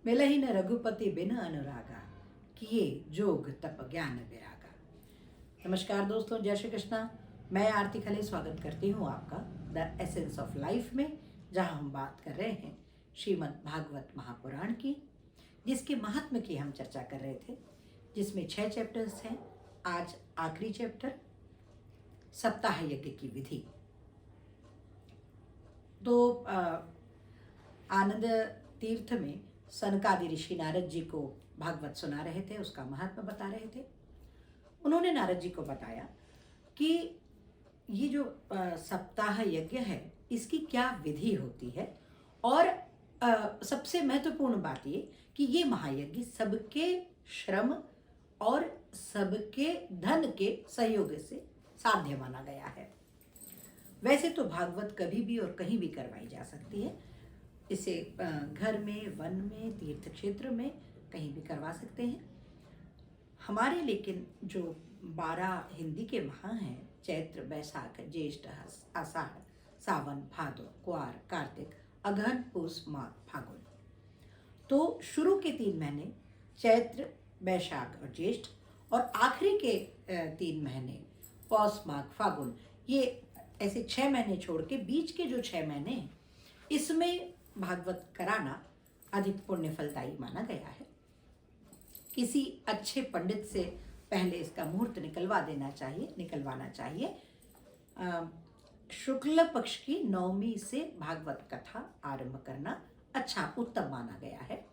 मिलहि न रघुपति बिन अनुरागा, किए जोग तप ज्ञान विरागा। नमस्कार दोस्तों, जय श्री कृष्णा। मैं आरती खले स्वागत करती हूँ आपका द एसेंस ऑफ लाइफ में, जहाँ हम बात कर रहे हैं श्रीमद् भागवत महापुराण की, जिसके महात्म्य की हम चर्चा कर रहे थे, जिसमें 6 चैप्टर्स हैं। आज आखिरी चैप्टर सप्ताह यज्ञ की विधि। तो आनंद तीर्थ में सनकादि ऋषि नारद जी को भागवत सुना रहे थे, उसका महत्व बता रहे थे। उन्होंने नारद जी को बताया कि ये जो सप्ताह यज्ञ है, इसकी क्या विधि होती है, और सबसे महत्वपूर्ण बात ये कि ये महायज्ञ सबके श्रम और सबके धन के सहयोग से साध्य माना गया है। वैसे तो भागवत कभी भी और कहीं भी करवाई जा सकती है। इसे घर में, वन में, तीर्थ क्षेत्र में कहीं भी करवा सकते हैं। हमारे लेकिन जो 12 हिंदी के माह हैं, चैत्र, बैसाख, ज्येष्ठ, आषाढ़, सावन, भादो, कुआर, कार्तिक, अगहन, पूस, माघ, फागुन, तो शुरू के 3 महीने चैत्र, बैसाख और ज्येष्ठ, और आखिरी के 3 महीने पौष, माघ, फागुन, ये ऐसे 6 महीने छोड़ के बीच के जो 6 महीने हैं, इसमें भागवत कराना अधिक पुण्य फलदायी माना गया है। किसी अच्छे पंडित से पहले इसका मुहूर्त निकलवाना चाहिए। शुक्ल पक्ष की 9वीं से भागवत कथा आरंभ करना अच्छा, उत्तम माना गया है।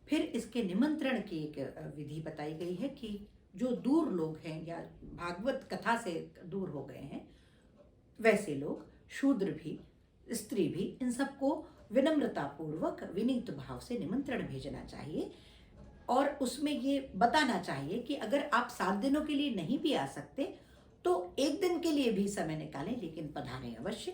फिर इसके निमंत्रण की एक विधि बताई गई है कि जो दूर लोग हैं या भागवत कथा से दूर हो गए हैं, वैसे लोग, शूद्र भी, स्त्री भी, इन सबको विनम्रता पूर्वक विनीत भाव से निमंत्रण भेजना चाहिए। और उसमें ये बताना चाहिए कि अगर आप 7 दिनों के लिए नहीं भी आ सकते तो 1 दिन के लिए भी समय निकालें, लेकिन पधारें अवश्य।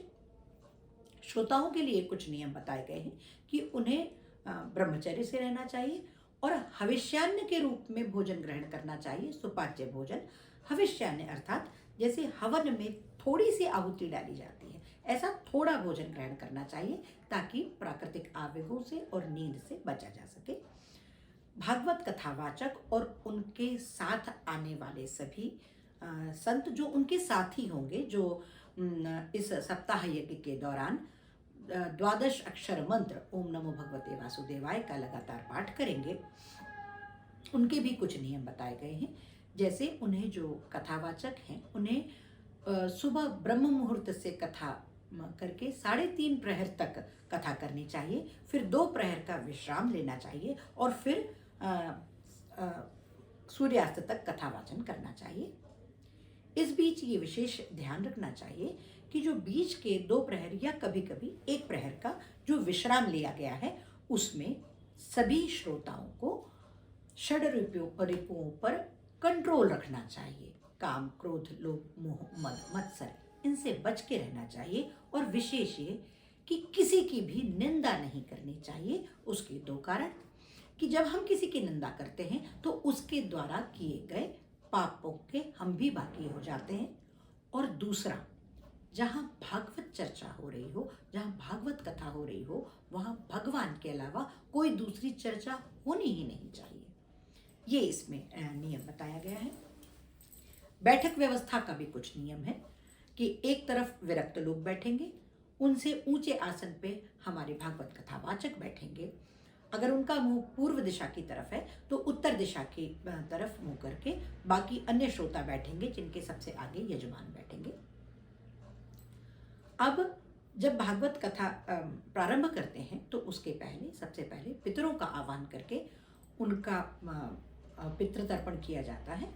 श्रोताओं के लिए कुछ नियम बताए गए हैं कि उन्हें ब्रह्मचर्य से रहना चाहिए और हविष्यान्न के रूप में भोजन ग्रहण करना चाहिए। सुपाच्य भोजन, हविष्यान्न अर्थात जैसे हवन में थोड़ी सी आहुति डाली जाती है, ऐसा थोड़ा भोजन ग्रहण करना चाहिए ताकि प्राकृतिक आवेगों से और नींद से बचा जा सके। भागवत कथावाचक और उनके साथ आने वाले सभी संत जो उनके साथी होंगे, जो इस सप्ताह यज्ञ के दौरान 12 अक्षर मंत्र ओम नमो भगवते वासुदेवाय का लगातार पाठ करेंगे, उनके भी कुछ नियम बताए गए हैं। जैसे उन्हें, जो कथावाचक हैं, उन्हें सुबह ब्रह्म मुहूर्त से कथा करके 3.5 प्रहर तक कथा करनी चाहिए, फिर 2 प्रहर का विश्राम लेना चाहिए और फिर सूर्यास्त तक कथावाचन करना चाहिए। इस बीच ये विशेष ध्यान रखना चाहिए कि जो बीच के 2 प्रहर या कभी कभी 1 प्रहर का जो विश्राम लिया गया है, उसमें सभी श्रोताओं को षड रिपुओं पर कंट्रोल रखना चाहिए। काम, क्रोध, लोभ, मोह, मद, मत्सर, इनसे बच के रहना चाहिए। और विशेष ये कि किसी की भी निंदा नहीं करनी चाहिए। उसके 2 कारण कि जब हम किसी की निंदा करते हैं तो उसके द्वारा किए गए पापों के हम भी भागी हो जाते हैं। और दूसरा, जहाँ भागवत चर्चा हो रही हो, जहाँ भागवत कथा हो रही हो, वहाँ भगवान के अलावा कोई दूसरी चर्चा होनी ही नहीं चाहिए। ये इसमें नियम बताया गया है। बैठक व्यवस्था का भी कुछ नियम है कि एक तरफ विरक्त लोग बैठेंगे, उनसे ऊंचे आसन पे हमारे भागवत कथावाचक बैठेंगे। अगर उनका मुंह पूर्व दिशा की तरफ है तो उत्तर दिशा की तरफ मुंह करके बाकी अन्य श्रोता बैठेंगे, जिनके सबसे आगे यजमान बैठेंगे। अब जब भागवत कथा प्रारंभ करते हैं तो उसके पहले, सबसे पहले पितरों का आह्वान करके उनका पितृतर्पण किया जाता है।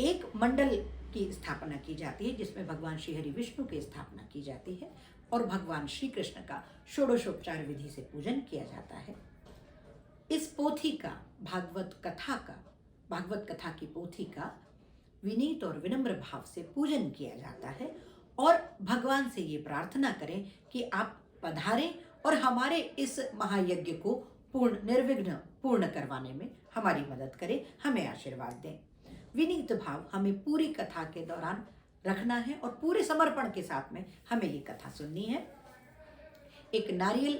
एक मंडल की स्थापना की जाती है जिसमें भगवान श्री हरि विष्णु की स्थापना की जाती है और भगवान श्री कृष्ण का षोडशोपचार विधि से पूजन किया जाता है। इस पोथी का, भागवत कथा की पोथी का विनीत और विनम्र भाव से पूजन किया जाता है और भगवान से ये प्रार्थना करें कि आप पधारें और हमारे इस महायज्ञ को निर्विघ्न पूर्ण करवाने में हमारी मदद करें, हमें आशीर्वाद दें। विनीत भाव हमें पूरी कथा के दौरान रखना है और पूरे समर्पण के साथ में हमें ये कथा सुननी है। एक नारियल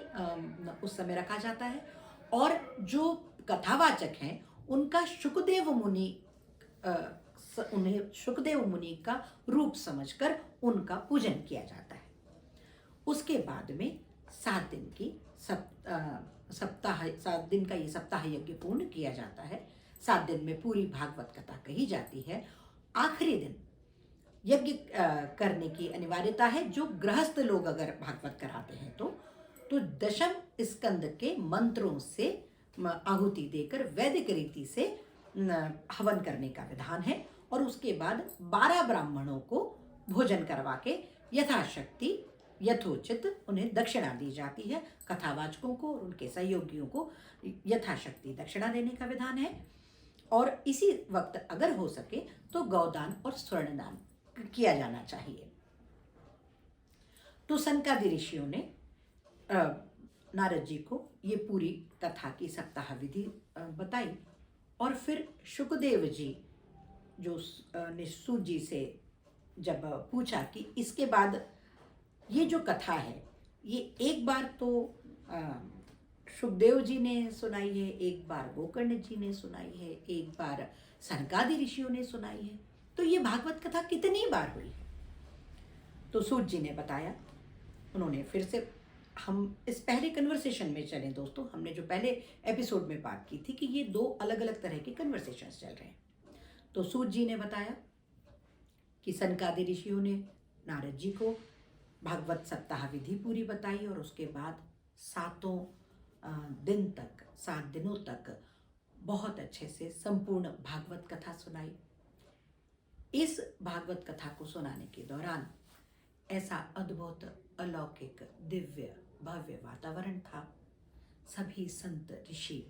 उस समय रखा जाता है और जो कथावाचक हैं उनका शुकदेव मुनि उन्हें शुकदेव मुनि का रूप समझकर उनका पूजन किया जाता है। उसके बाद में 7 दिन की सप्ताह 7 दिन का ये सप्ताह यज्ञ पूर्ण किया जाता है। 7 दिन में पूरी भागवत कथा कही जाती है। आखिरी दिन यज्ञ करने की अनिवार्यता है। जो गृहस्थ लोग अगर भागवत कराते हैं तो दशम स्कंद के मंत्रों से आहुति देकर वैदिक रीति से हवन करने का विधान है। और उसके बाद 12 ब्राह्मणों को भोजन करवा के यथाशक्ति यथोचित उन्हें दक्षिणा दी जाती है। कथावाचकों को और उनके सहयोगियों को यथाशक्ति दक्षिणा देने का विधान है। और इसी वक्त अगर हो सके तो गौदान और स्वर्णदान किया जाना चाहिए। तो सनकादि ऋषियों ने नारद जी को ये पूरी कथा की सप्ताह विधि बताई। और फिर शुकदेव जी जो ने सूत जी से जब पूछा कि इसके बाद ये जो कथा है ये एक बार तो शुकदेव जी ने सुनाई है, एक बार गोकर्ण जी ने सुनाई है, एक बार सनकादि ऋषियों ने सुनाई है, तो ये भागवत कथा कितनी बार हुई है? तो सूत जी ने बताया। उन्होंने फिर से, हम इस पहले कन्वर्सेशन में चलें दोस्तों, हमने जो पहले एपिसोड में बात की थी कि ये 2 अलग अलग तरह के कन्वर्सेशंस चल रहे हैं। तो सूत जी ने बताया कि सनकादि ऋषियों ने नारद जी को भागवत सप्ताह विधि पूरी बताई और उसके बाद 7 दिनों तक बहुत अच्छे से संपूर्ण भागवत कथा सुनाई। इस भागवत कथा को सुनाने के दौरान ऐसा अद्भुत अलौकिक दिव्य भव्य वातावरण था। सभी संत ऋषि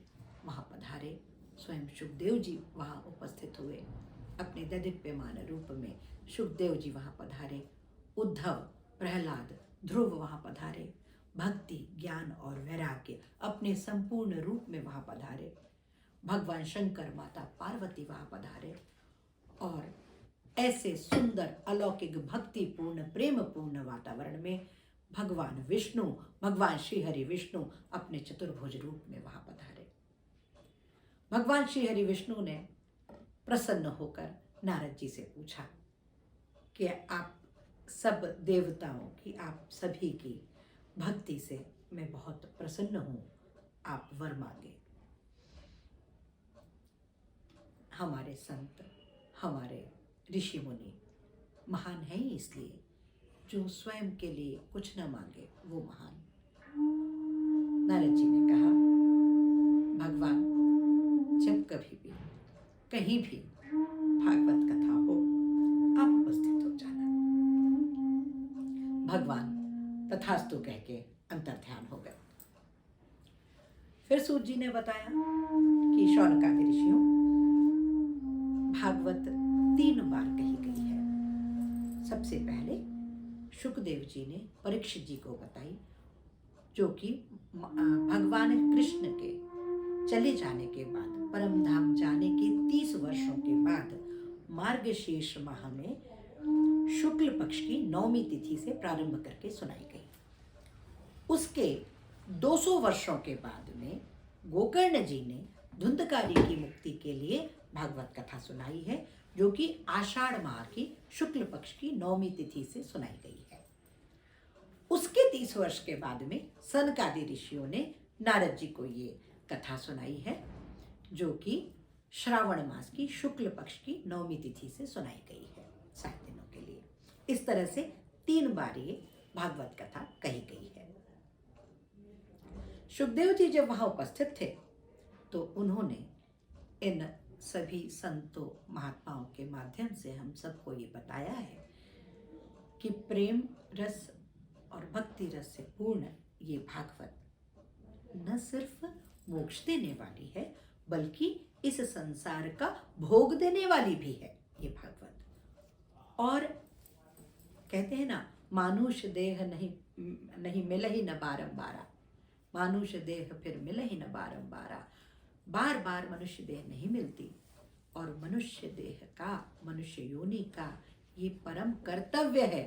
वहाँ पधारे, स्वयं शुकदेव जी वहाँ उपस्थित हुए, अपने दैदीप्यमान रूप में शुकदेव जी वहाँ पधारे, उद्धव, प्रहलाद, ध्रुव वहाँ पधारे, भक्ति, ज्ञान और वैराग्य अपने संपूर्ण रूप में वहाँ पधारे, भगवान शंकर, माता पार्वती वहाँ पधारे। और ऐसे सुंदर अलौकिक भक्तिपूर्ण प्रेमपूर्ण वातावरण में भगवान विष्णु, भगवान श्री हरि विष्णु अपने चतुर्भुज रूप में वहाँ पधारे। भगवान श्री हरि विष्णु ने प्रसन्न होकर नारद जी से पूछा कि आप सब देवताओं की, आप सभी की भक्ति से मैं बहुत प्रसन्न हूँ, आप वर मांगे। हमारे संत, हमारे ऋषि मुनि महान हैं इसलिए, जो स्वयं के लिए कुछ न मांगे वो महान। नारद जी ने कहा, भगवान जब कभी भी कहीं भी भागवत कथा हो आप उपस्थित हो जाना। भगवान तथास्तु कह के अंतर्ध्यान हो गए। फिर सूत जी ने बताया कि शौनकादि ऋषियों, भागवत 3 बार कही गई है। सबसे पहले शुकदेव जी ने परीक्षित जी को बताई, जो कि भगवान कृष्ण के चले जाने के बाद, परम धाम जाने के 30 वर्षों के बाद मार्गशीर्ष माह में शुक्ल पक्ष की 9वीं तिथि से प्रारंभ करके सुनाई गई। उसके 200 वर्षों के बाद में गोकर्ण जी ने धुंधकारी की मुक्ति के लिए भागवत कथा सुनाई है, जो कि आषाढ़ माह की शुक्ल पक्ष की 9वीं तिथि से सुनाई गई है। उसके 30 वर्ष के बाद में सनकादि ऋषियों ने नारद जी को ये कथा सुनाई है, जो कि श्रावण मास की शुक्ल पक्ष की 9वीं तिथि से सुनाई गई है 7 दिनों के लिए। इस तरह से 3 बार ये भागवत कथा कही गई है। शुकदेव जी जब वहां उपस्थित थे तो उन्होंने इन सभी संतों महात्माओं के माध्यम से हम सबको ये बताया है कि प्रेम रस और भक्ति रस से पूर्ण ये भागवत न सिर्फ मोक्ष देने वाली है, बल्कि इस संसार का भोग देने वाली भी है ये भागवत। और कहते हैं ना, मानुष देह नहीं मिल ही न बारंबारा, मानुष देह फिर मिल ही न बारंबारा। बार बार मनुष्य देह नहीं मिलती, और मनुष्य देह का, मनुष्य योनि का ये परम कर्तव्य है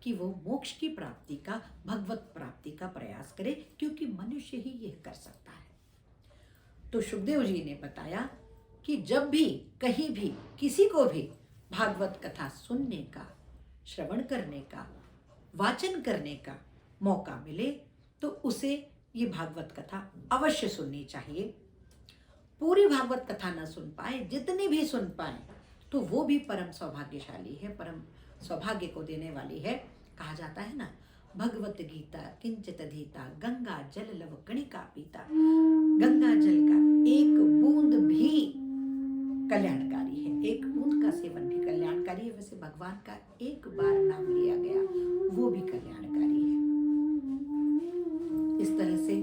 कि वो मोक्ष की प्राप्ति का, भगवत प्राप्ति का प्रयास करे, क्योंकि मनुष्य ही यह कर सकता है। तो सुखदेव जी ने बताया कि जब भी कहीं भी किसी को भी भागवत कथा सुनने का, श्रवण करने का, वाचन करने का मौका मिले तो उसे ये भागवत कथा अवश्य सुननी चाहिए। पूरी भागवत कथा न सुन पाए, जितनी भी सुन पाए तो वो भी परम सौभाग्यशाली है, परम सौभाग्य को देने वाली है। कहा जाता है ना, भगवत गीता किंचित धीता, गंगा जल लव कणिका पीता। गंगा जल का एक बूंद भी कल्याणकारी है, एक बूंद का सेवन भी कल्याणकारी है। वैसे भगवान का एक बार नाम लिया गया वो भी कल्याणकारी है। इस तरह से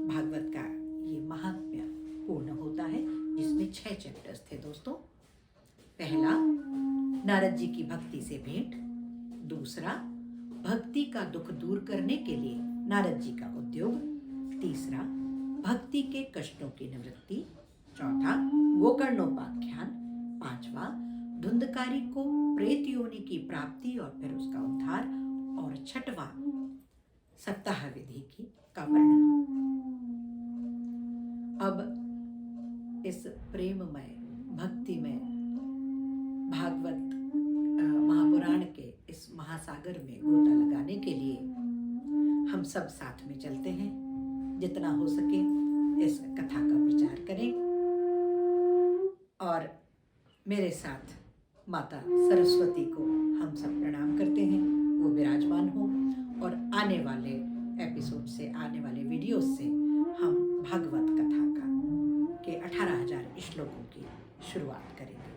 भागवत का ये महात्म्य पूर्ण होता है, जिसमें 6 चैप्टर्स थे दोस्तों। पहला, नारद जी की भक्ति से भेंट। दूसरा, भक्ति का दुख दूर करने के लिए नारद जी का उद्योग। तीसरा, भक्ति के कष्टों की निवृत्ति। चौथा, गोकर्णोपाख्यान। पांचवा, धुंधकारी को प्रेत योनि की प्राप्ति और फिर उसका उद्धार। और छठवां, सप्ताह विधि का वर्णन। अब इस प्रेममय, भक्तिमय भागवत महापुराण के इस महासागर में गोता लगाने के लिए हम सब साथ में चलते हैं। जितना हो सके इस कथा का प्रचार करें और मेरे साथ माता सरस्वती को हम सब प्रणाम करते हैं, वो विराजमान हो। और आने वाले एपिसोड से, आने वाले वीडियोस से हम भागवत कथा के 18,000 श्लोकों की शुरुआत करेंगे।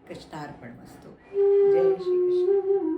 कृष्णार्पणमस्तु। जय श्री कृष्ण।